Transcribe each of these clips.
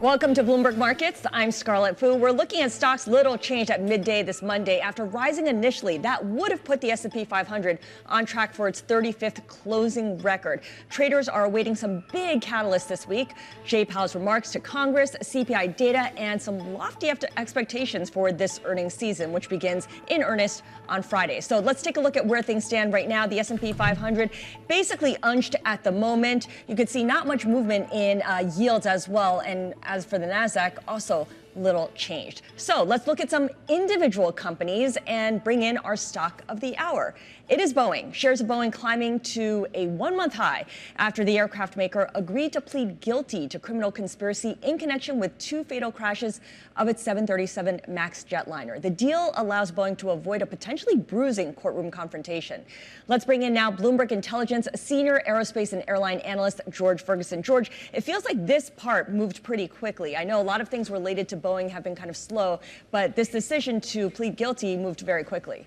Welcome to Bloomberg Markets. I'm Scarlett Fu. We're looking at stocks little changed at midday this Monday after rising initially. That would have put the S&P 500 on track for its 35th closing record. Traders are awaiting some big catalysts this week. Jay Powell's remarks to Congress, CPI data, and some lofty expectations for this earnings season, which begins in earnest on Friday. So let's take a look at where things stand right now. The S&P 500 basically unched at the moment. You could see not much movement in yields as well, and as for the Nasdaq, also little changed. So let's look at some individual companies and bring in our stock of the hour. It is Boeing. Shares of Boeing climbing to a one-month high after the aircraft maker agreed to plead guilty to criminal conspiracy in connection with two fatal crashes of its 737 MAX jetliner. The deal allows Boeing to avoid a potentially bruising courtroom confrontation. Let's bring in now Bloomberg Intelligence senior aerospace and airline analyst George Ferguson. George, it feels like this part moved pretty quickly. I know a lot of things related to Boeing have been kind of slow, but this decision to plead guilty moved very quickly.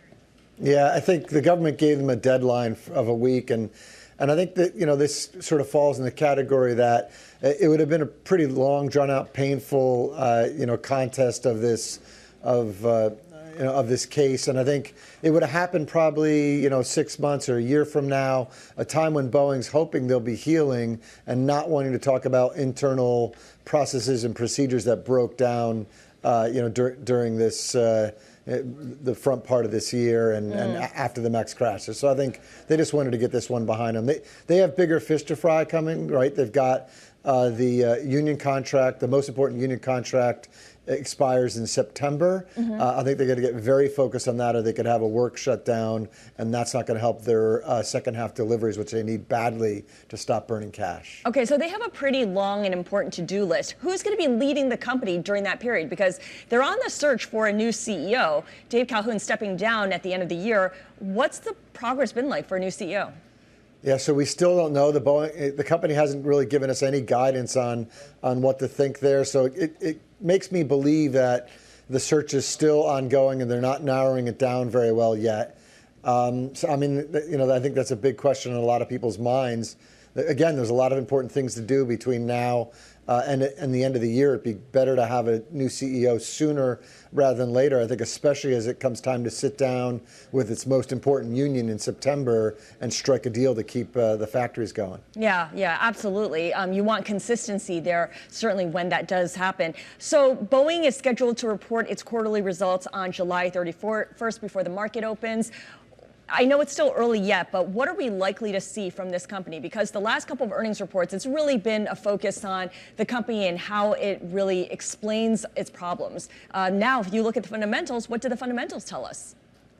Yeah, I think the government gave them a deadline of a week, and I think that this sort of falls in the category that it would have been a pretty long, drawn-out, painful contest of this case, and I think it would have happened probably 6 months or a year from now, a time when Boeing's hoping they'll be healing and not wanting to talk about internal processes and procedures that broke down during this. The front part of this year and after the MAX crashes. So I think they just wanted to get this one behind them. They have bigger fish to fry coming, right? They've got the union contract, the most important union contract expires in September. I think they're going to get very focused on that, or they could have a work shutdown, and that's not going to help their second half deliveries, which they need badly to stop burning cash. Okay, so they have a pretty long and important to-do list. Who's going to be leading the company during that period? Because they're on the search for a new CEO. Dave Calhoun stepping down at the end of the year. What's the progress been like for a new CEO? Yeah, so we still don't know. The company hasn't really given us any guidance on what to think there. So it makes me believe that the search is still ongoing and they're not narrowing it down very well yet. So I mean, I think that's a big question in a lot of people's minds. Again, there's a lot of important things to do between now and the end of the year. It'd be better to have a new CEO sooner rather than later. I think especially as it comes time to sit down with its most important union in September and strike a deal to keep the factories going. Yeah, absolutely. You want consistency there, certainly when that does happen. So Boeing is scheduled to report its quarterly results on July 31st before the market opens. I know it's still early yet, but what are we likely to see from this company? Because the last couple of earnings reports, it's really been a focus on the company and how it really explains its problems. Now, if you look at the fundamentals, what do the fundamentals tell us?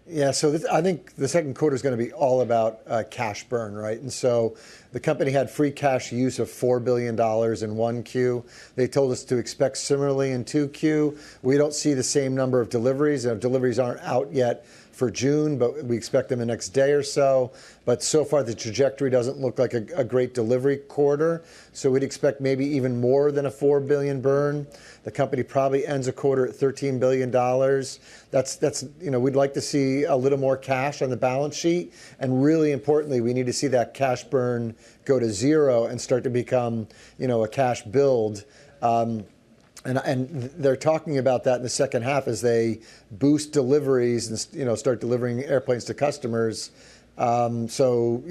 Yeah, so I think the second quarter is going to be all about cash burn, right? And so the company had free cash use of $4 billion in 1Q. They told us to expect similarly in 2Q. We don't see the same number of deliveries. Deliveries aren't out yet for June, but we expect them the next day or so. But so far, the trajectory doesn't look like a great delivery quarter. So we'd expect maybe even more than a $4 billion burn. The company probably ends a quarter at $13 billion. That's we'd like to see a little more cash on the balance sheet. And really importantly, we need to see that cash burn go to zero and start to become, a cash build. And they're talking about that in the second half as they boost deliveries and start delivering airplanes to customers. So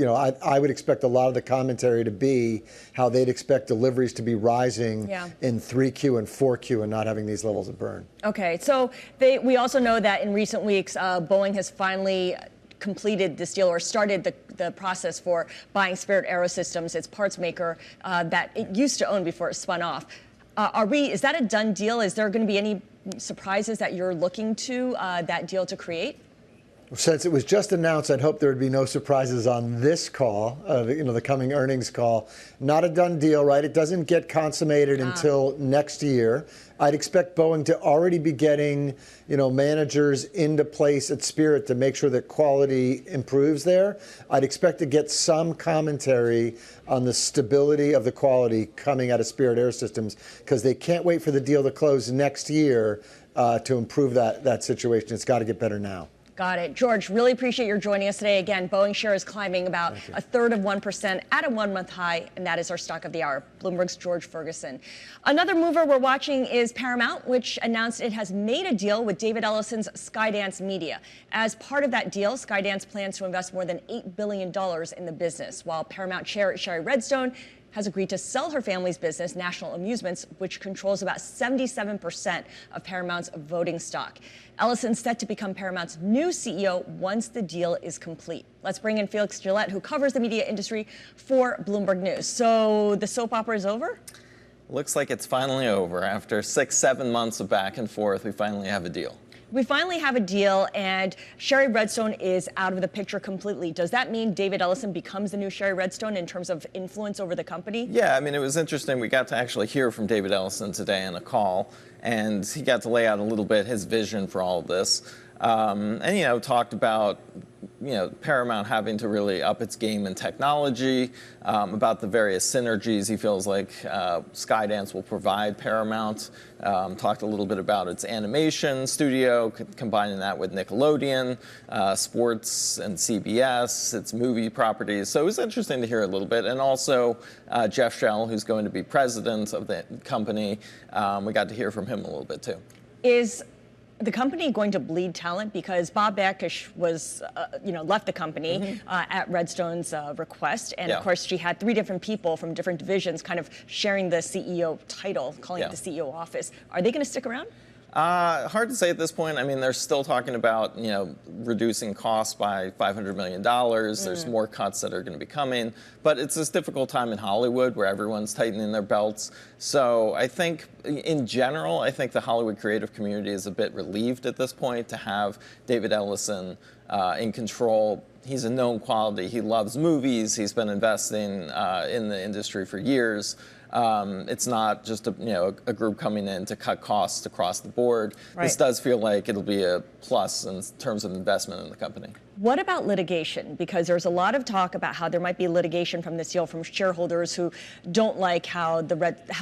I would expect a lot of the commentary to be how they'd expect deliveries to be rising in 3Q and 4Q and not having these levels of burn. Okay, so we also know that in recent weeks, Boeing has finally completed this deal or started the process for buying Spirit AeroSystems, its parts maker that it used to own before it spun off. Is that a done deal? Is there going to be any surprises that you're looking to that deal to create? Since it was just announced, I'd hope there would be no surprises on this call, the coming earnings call. Not a done deal, right? It doesn't get consummated until next year. I'd expect Boeing to already be getting, managers into place at Spirit to make sure that quality improves there. I'd expect to get some commentary on the stability of the quality coming out of Spirit AeroSystems because they can't wait for the deal to close next year to improve that situation. It's got to get better now. Got it. George, really appreciate your joining us today. Again, Boeing share is climbing about a third of 1% at a one-month high, and that is our stock of the hour. Bloomberg's George Ferguson. Another mover we're watching is Paramount, which announced it has made a deal with David Ellison's Skydance Media. As part of that deal, Skydance plans to invest more than $8 billion in the business, while Paramount chair Sherry Redstone has agreed to sell her family's business, National Amusements, which controls about 77% of Paramount's voting stock. Ellison's set to become Paramount's new CEO once the deal is complete. Let's bring in Felix Gillette, who covers the media industry for Bloomberg News. So the soap opera is over? Looks like it's finally over. After 6-7 months of back and forth, we finally have a deal. We finally have a deal, and Sherry Redstone is out of the picture completely. Does that mean David Ellison becomes the new Sherry Redstone in terms of influence over the company? Yeah, I mean, it was interesting. We got to actually hear from David Ellison today on a call, and he got to lay out a little bit his vision for all of this. And, talked about, Paramount having to really up its game in technology, about the various synergies he feels like Skydance will provide Paramount. Talked a little bit about its animation studio, combining that with Nickelodeon, sports and CBS, its movie properties. So it was interesting to hear a little bit. And also Jeff Shell, who's going to be president of the company. We got to hear from him a little bit, too. Is the company going to bleed talent? Because Bob Bakish was, left the company at Redstone's request. And of course, she had 3 different people from different divisions kind of sharing the CEO title, calling it the CEO office. Are they going to stick around? Hard to say at this point. I mean, they're still talking about, reducing costs by $500 million. There's more cuts that are going to be coming. But it's this difficult time in Hollywood where everyone's tightening their belts. So I think, in general, I think the Hollywood creative community is a bit relieved at this point to have David Ellison in control. He's a known quality. He loves movies. He's been investing in the industry for years. It's not just a group coming in to cut costs across the board. Right. This does feel like it'll be a plus in terms of investment in the company. What about litigation? Because there's a lot of talk about how there might be litigation from this deal from shareholders who don't like how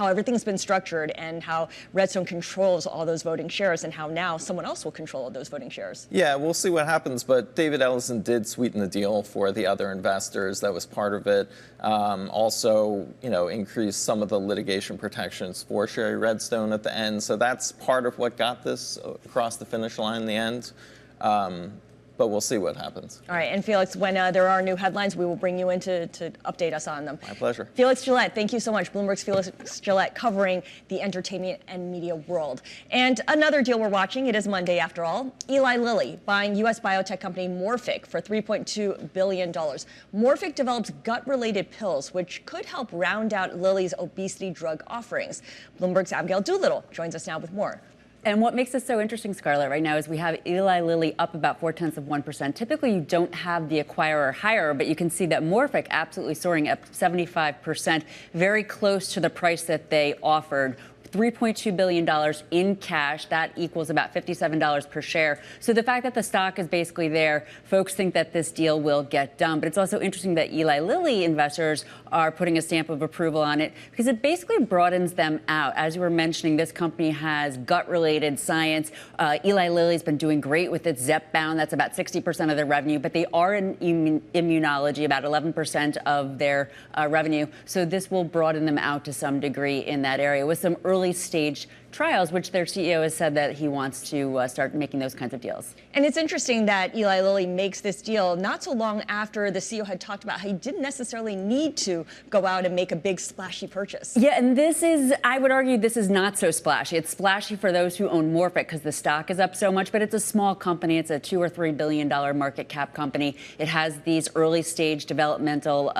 everything's been structured and how Redstone controls all those voting shares and how now someone else will control all those voting shares. Yeah, we'll see what happens. But David Ellison did sweeten the deal for the other investors. That was part of it. Also, increase some of the litigation protections for Sherry Redstone at the end. So that's part of what got this across the finish line in the end. But we'll see what happens. All right, and Felix, when there are new headlines, we will bring you in to update us on them. My pleasure. Felix Gillette, thank you so much. Bloomberg's Felix Gillette covering the entertainment and media world. And another deal we're watching, it is Monday after all. Eli Lilly buying U.S. biotech company Morphick for $3.2 billion. Morphick develops gut-related pills, which could help round out Lilly's obesity drug offerings. Bloomberg's Abigail Doolittle joins us now with more. And what makes this so interesting, Scarlett, right now is we have Eli Lilly up about 0.4%. Typically, you don't have the acquirer higher, but you can see that Morphick absolutely soaring up 75%, very close to the price that they offered. $3.2 billion in cash. That equals about $57 per share. So the fact that the stock is basically there, folks think that this deal will get done. But it's also interesting that Eli Lilly investors are putting a stamp of approval on it because it basically broadens them out. As you were mentioning, this company has gut-related science. Eli Lilly's been doing great with its Zepbound. That's about 60% of their revenue. But they are in immunology, about 11% of their revenue. So this will broaden them out to some degree in that area with some early stage trials, which their CEO has said that he wants to start making those kinds of deals. And it's interesting that Eli Lilly makes this deal not so long after the CEO had talked about how he didn't necessarily need to go out and make a big splashy purchase. Yeah, and this is, I would argue, this is not so splashy. It's splashy for those who own Morphick because the stock is up so much, but it's a small company. It's a $2 or $3 billion market cap company. It has these early stage developmental,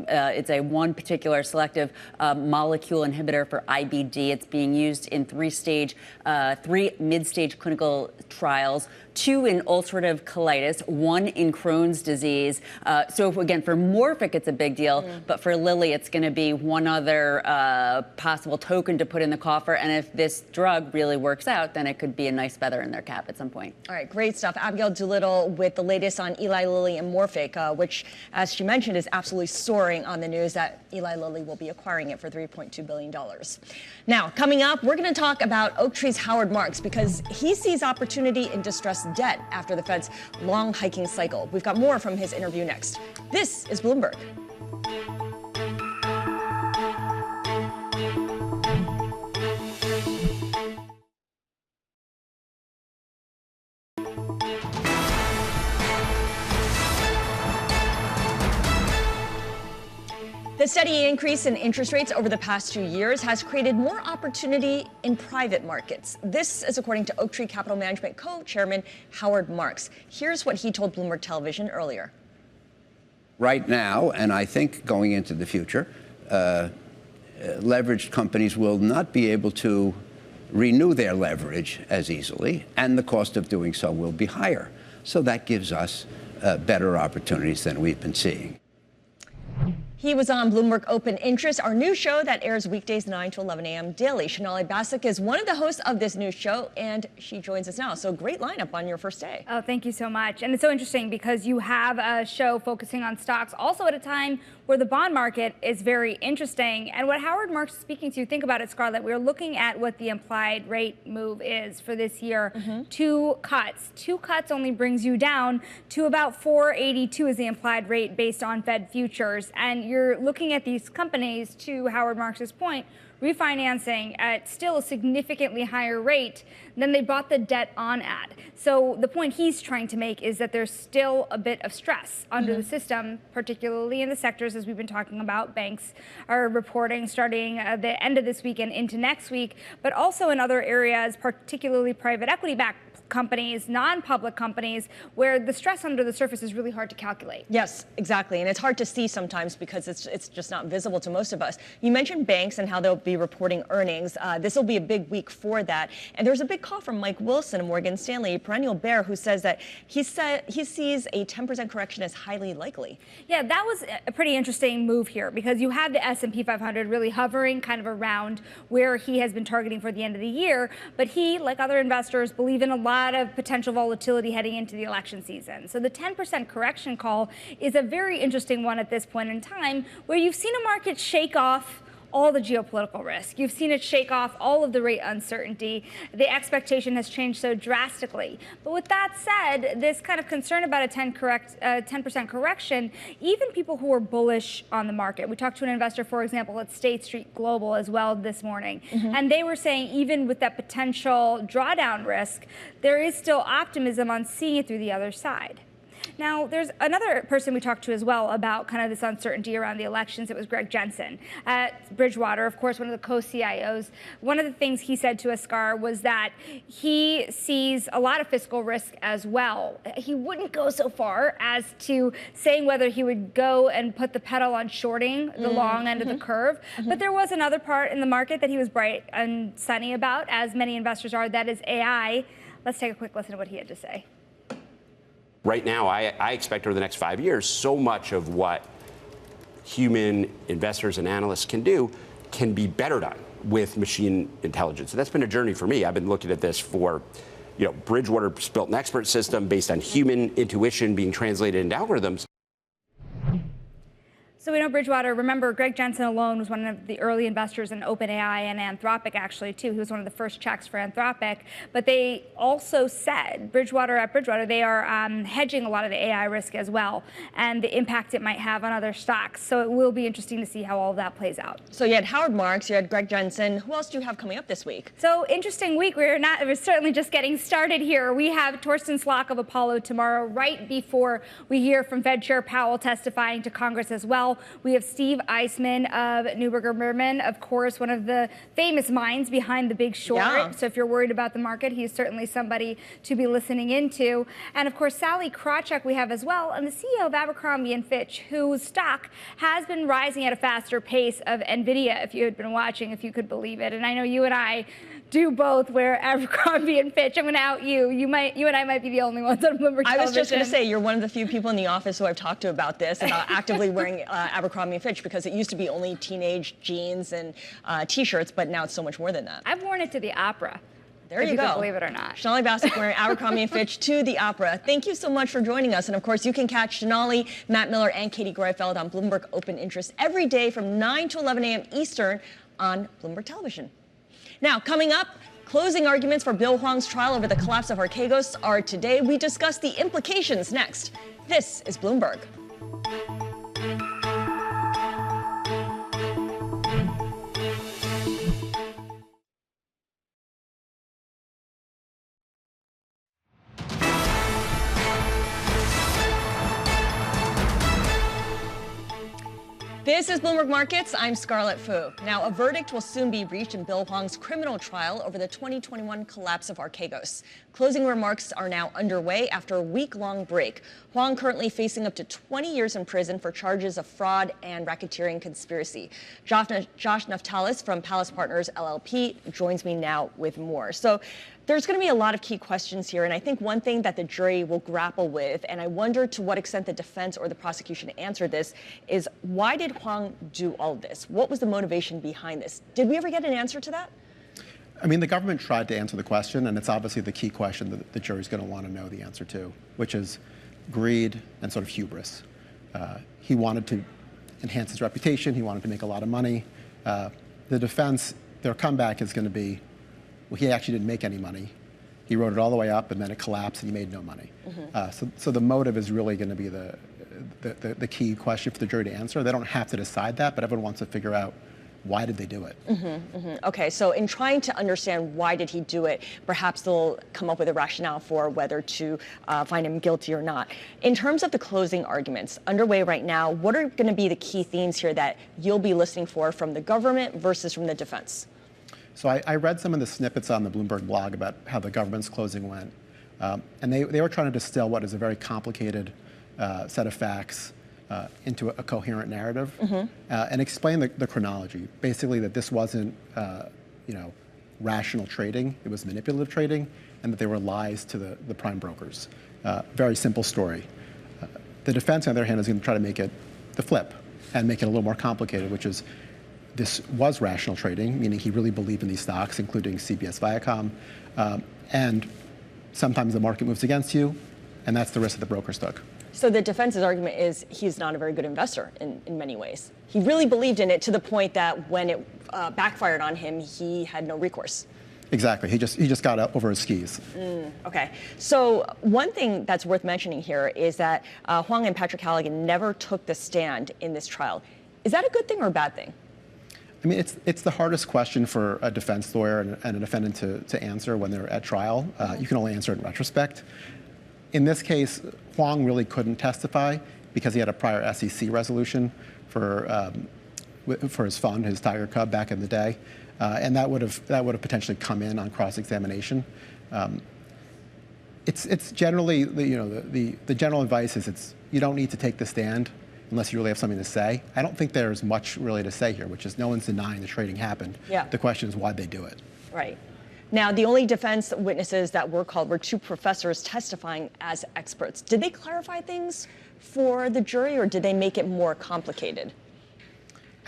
it's a one particular selective molecule inhibitor for IBD. It's being used in three mid-stage clinical trials, 2 in ulcerative colitis, 1 in Crohn's disease. So again, for Morphick, it's a big deal, but for Lilly, it's going to be one other possible token to put in the coffer. And if this drug really works out, then it could be a nice feather in their cap at some point. All right, great stuff. Abigail Doolittle with the latest on Eli Lilly and Morphick, which, as she mentioned, is absolutely soaring on the news that Eli Lilly will be acquiring it for $3.2 billion. Now, coming up, we're going to talk talk about Oaktree's Howard Marks because he sees opportunity in distressed debt after the Fed's long hiking cycle. We've got more from his interview next. This is Bloomberg. The steady increase in interest rates over the past 2 years has created more opportunity in private markets. This is according to Oaktree Capital Management co-chairman Howard Marks. Here's what he told Bloomberg Television earlier. Right now, and I think going into the future, leveraged companies will not be able to renew their leverage as easily, and the cost of doing so will be higher. So that gives us better opportunities than we've been seeing. He was on Bloomberg Open Interest, our new show that airs weekdays 9 to 11 a.m. daily. Sonali Basak is one of the hosts of this new show, and she joins us now. So great lineup on your first day. Oh, thank you so much. And it's so interesting because you have a show focusing on stocks also at a time where the bond market is very interesting. And what Howard Marks is speaking to, think about it, Scarlett, we're looking at what the implied rate move is for this year. Two cuts only brings you down to about 482 is the implied rate based on Fed futures. And you're looking at these companies, to Howard Marks's point, refinancing at still a significantly higher rate than they bought the debt on at. So the point he's trying to make is that there's still a bit of stress under the system, particularly in the sectors, as we've been talking about. Banks are reporting starting the end of this week and into next week, but also in other areas, particularly private equity-backed companies, non-public companies, where the stress under the surface is really hard to calculate. Yes, exactly. And it's hard to see sometimes because it's just not visible to most of us. You mentioned banks and how they'll be reporting earnings. This will be a big week for that. And there's a big call from Mike Wilson of Morgan Stanley, a perennial bear, who says that he sees a 10% correction as highly likely. Yeah, that was a pretty interesting move here because you have the S&P 500 really hovering kind of around where he has been targeting for the end of the year. But he, like other investors, believe in a lot of potential volatility heading into the election season. So the 10% correction call is a very interesting one at this point in time, where you've seen a market shake off all the geopolitical risk. You've seen it shake off all of the rate uncertainty. The expectation has changed so drastically. But with that said, this kind of concern about a 10% correction, even people who are bullish on the market. We talked to an investor, for example, at State Street Global as well this morning. And they were saying even with that potential drawdown risk, there is still optimism on seeing it through the other side. Now, there's another person we talked to as well about kind of this uncertainty around the elections. It was Greg Jensen at Bridgewater, of course, one of the co-CIOs. One of the things he said to Ascar was that he sees a lot of fiscal risk as well. He wouldn't go so far as to saying whether he would go and put the pedal on shorting the long end of the curve. But there was another part in the market that he was bright and sunny about, as many investors are, that is AI. Let's take a quick listen to what he had to say. Right now, I expect over the next 5 years, so much of what human investors and analysts can do can be better done with machine intelligence. And that's been a journey for me. I've been looking at this for, Bridgewater's built an expert system based on human intuition being translated into algorithms. So we know Bridgewater, remember, Greg Jensen alone was one of the early investors in OpenAI and Anthropic, actually, too. He was one of the first checks for Anthropic. But they also said, Bridgewater, they are hedging a lot of the AI risk as well and the impact it might have on other stocks. So it will be interesting to see how all of that plays out. So you had Howard Marks, you had Greg Jensen. Who else do you have coming up this week? So interesting week. We're certainly just getting started here. We have Torsten Slok of Apollo tomorrow, right before we hear from Fed Chair Powell testifying to Congress as well. We have Steve Eisman of Neuberger Berman, of course, one of the famous minds behind The Big Short. Yeah. So if you're worried about the market, he's certainly somebody to be listening into. And of course, Sally Krawcheck we have as well, and the CEO of Abercrombie & Fitch, whose stock has been rising at a faster pace of NVIDIA, if you had been watching, if you could believe it. And I know you and I do both wear Abercrombie & Fitch. I'm going to out you. You and I might be the only ones on Bloomberg Television. I was just going to say, you're one of the few people in the office who I've talked to about this, about actively wearing Abercrombie & Fitch, because it used to be only teenage jeans and T-shirts, but now it's so much more than that. I've worn it to the opera. There you go. Believe it or not. Sonali Basak wearing Abercrombie & Fitch to the opera. Thank you so much for joining us. And of course, you can catch Sonali, Matt Miller, and Katie Greifeld on Bloomberg Open Interest every day from 9 to 11 a.m. Eastern on Bloomberg Television. Now, coming up, closing arguments for Bill Hwang's trial over the collapse of Archegos are today. We discuss the implications next. This is Bloomberg. This is Bloomberg Markets. I'm Scarlett Fu. Now, a verdict will soon be reached in Bill Hwang's criminal trial over the 2021 collapse of Archegos. Closing remarks are now underway after a week-long break. Hwang currently facing up to 20 years in prison for charges of fraud and racketeering conspiracy. Josh Naftalis from Pallas Partners LLP joins me now with more. So there's going to be a lot of key questions here, and I think one thing that the jury will grapple with, and I wonder to what extent the defense or the prosecution answered this, is why did Hwang do all of this? What was the motivation behind this? Did we ever get an answer to that? I mean, the government tried to answer the question, and it's obviously the key question that the jury's going to want to know the answer to, which is greed and sort of hubris. He wanted to enhance his reputation. He wanted to make a lot of money. The defense, their comeback is going to be, well, he actually didn't make any money. He wrote it all the way up, and then it collapsed, and he made no money. So the motive is really going to be the key question for the jury to answer. They don't have to decide that, but everyone wants to figure out, why did they do it? Okay, so in trying to understand why did he do it, perhaps they'll come up with a rationale for whether to find him guilty or not. In terms of the closing arguments underway right now, what are going to be the key themes here that you'll be listening for from the government versus from the defense? So I read some of the snippets on the Bloomberg blog about how the government's closing went. And they were trying to distill what is a very complicated set of facts into a coherent narrative and explain the chronology. Basically, that this wasn't rational trading, it was manipulative trading, and that they were lies to the prime brokers. Very simple story. The defense, on the other hand, is going to try to make it the flip and make it a little more complicated, which is this was rational trading, meaning he really believed in these stocks, including CBS Viacom, and sometimes the market moves against you, and that's the risk that the brokers took. So the defense's argument is he's not a very good investor in many ways. He really believed in it to the point that when it backfired on him, he had no recourse. Exactly. He just got up over his skis. Okay. So one thing that's worth mentioning here is that Hwang and Patrick Halligan never took the stand in this trial. Is that a good thing or a bad thing? I mean, it's the hardest question for a defense lawyer and a defendant to answer when they're at trial. You can only answer it in retrospect. In this case, Hwang really couldn't testify because he had a prior SEC resolution for his fund, his Tiger Cub, back in the day, and that would have potentially come in on cross-examination. It's generally the general advice is you don't need to take the stand unless you really have something to say. I don't think there's much really to say here, which is no one's denying the trading happened. Yeah. The question is why'd they do it? Right. Now, the only defense witnesses that were called were two professors testifying as experts. Did they clarify things for the jury, or did they make it more complicated?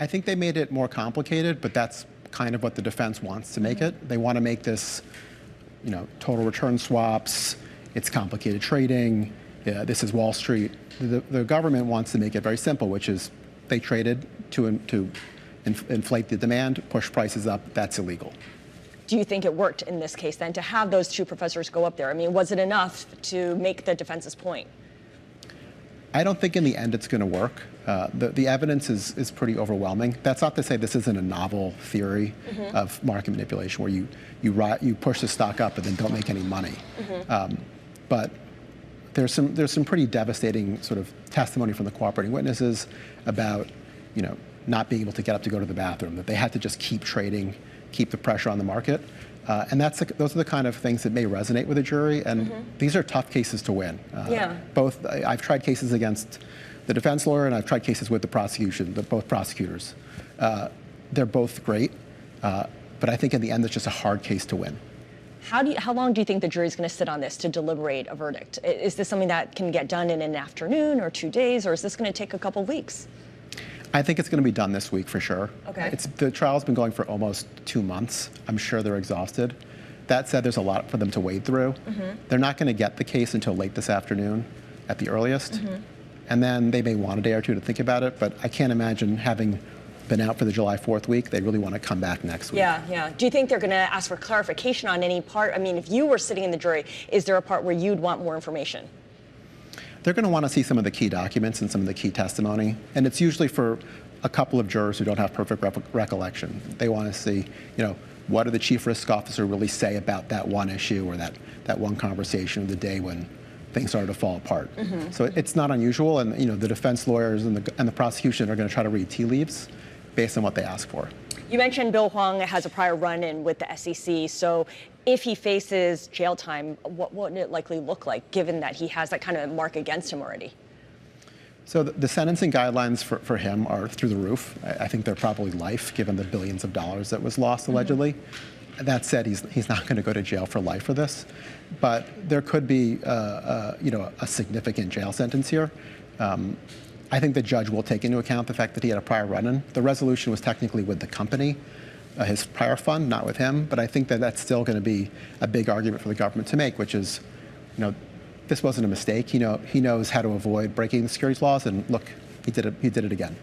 I think they made it more complicated, but that's kind of what the defense wants to make it. They want to make this, total return swaps. It's complicated trading. This is Wall Street. The government wants to make it very simple, which is they traded to inflate the demand, push prices up. That's illegal. Do you think it worked in this case then to have those two professors go up there? I mean, was it enough to make the defense's point? I don't think in the end it's going to work. The evidence is pretty overwhelming. That's not to say this isn't a novel theory of market manipulation where you push the stock up and then don't make any money. But there's some pretty devastating sort of testimony from the cooperating witnesses about not being able to get up to go to the bathroom, that they had to just keep trading, keep the pressure on the market. And those are the kind of things that may resonate with a jury, and these are tough cases to win. I've tried cases against the defense lawyer, and I've tried cases with the prosecution, both prosecutors. They're both great, but I think in the end, it's just a hard case to win. How long do you think the jury's going to sit on this to deliberate a verdict? Is this something that can get done in an afternoon or 2 days, or is this going to take a couple weeks? I think it's going to be done this week for sure. Okay. The trial's been going for almost 2 months. I'm sure they're exhausted. That said, there's a lot for them to wade through. They're not going to get the case until late this afternoon at the earliest. And then they may want a day or two to think about it, but I can't imagine having been out for the July 4th week. They really want to come back next week. Yeah. Do you think they're going to ask for clarification on any part? I mean, if you were sitting in the jury, is there a part where you'd want more information? They're going to want to see some of the key documents and some of the key testimony. And it's usually for a couple of jurors who don't have perfect recollection. They want to see, what did the chief risk officer really say about that one issue or that one conversation of the day when things started to fall apart. So it's not unusual, and the defense lawyers and the prosecution are going to try to read tea leaves based on what they ask for. You mentioned Bill Huang has a prior run-in with the SEC, so if he faces jail time, what would it likely look like, given that he has that kind of mark against him already? So the sentencing guidelines for him are through the roof. I think they're probably life, given the billions of dollars that was lost allegedly. That said, he's not going to go to jail for life for this, but there could be a significant jail sentence here. I think the judge will take into account the fact that he had a prior run-in. The resolution was technically with the company, his prior fund, not with him. But I think that that's still going to be a big argument for the government to make, which is, this wasn't a mistake. He knows how to avoid breaking the securities laws, and look, he did it again.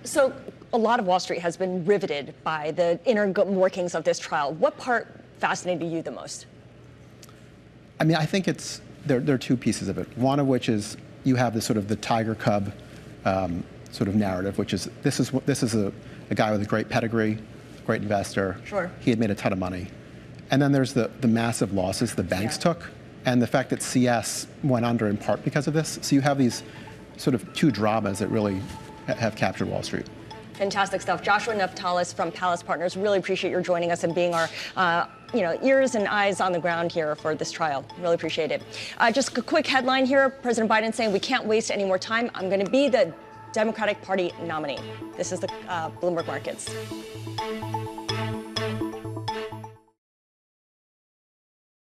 So a lot of Wall Street has been riveted by the inner workings of this trial. What part fascinated you the most? I mean, I think there are two pieces of it. One of which is you have this sort of the tiger cub sort of narrative, which is this is a guy with a great pedigree, great investor. Sure. He had made a ton of money. And then there's the massive losses the banks took, and the fact that CS went under in part because of this. So you have these sort of two dramas that really have captured Wall Street. Fantastic stuff. Joshua Naftalis from Pallas Partners, really appreciate your joining us and being our ears and eyes on the ground here for this trial. Really appreciate it. Just a quick headline here. President Biden saying we can't waste any more time. I'm going to be the Democratic Party nominee. This is the Bloomberg Markets.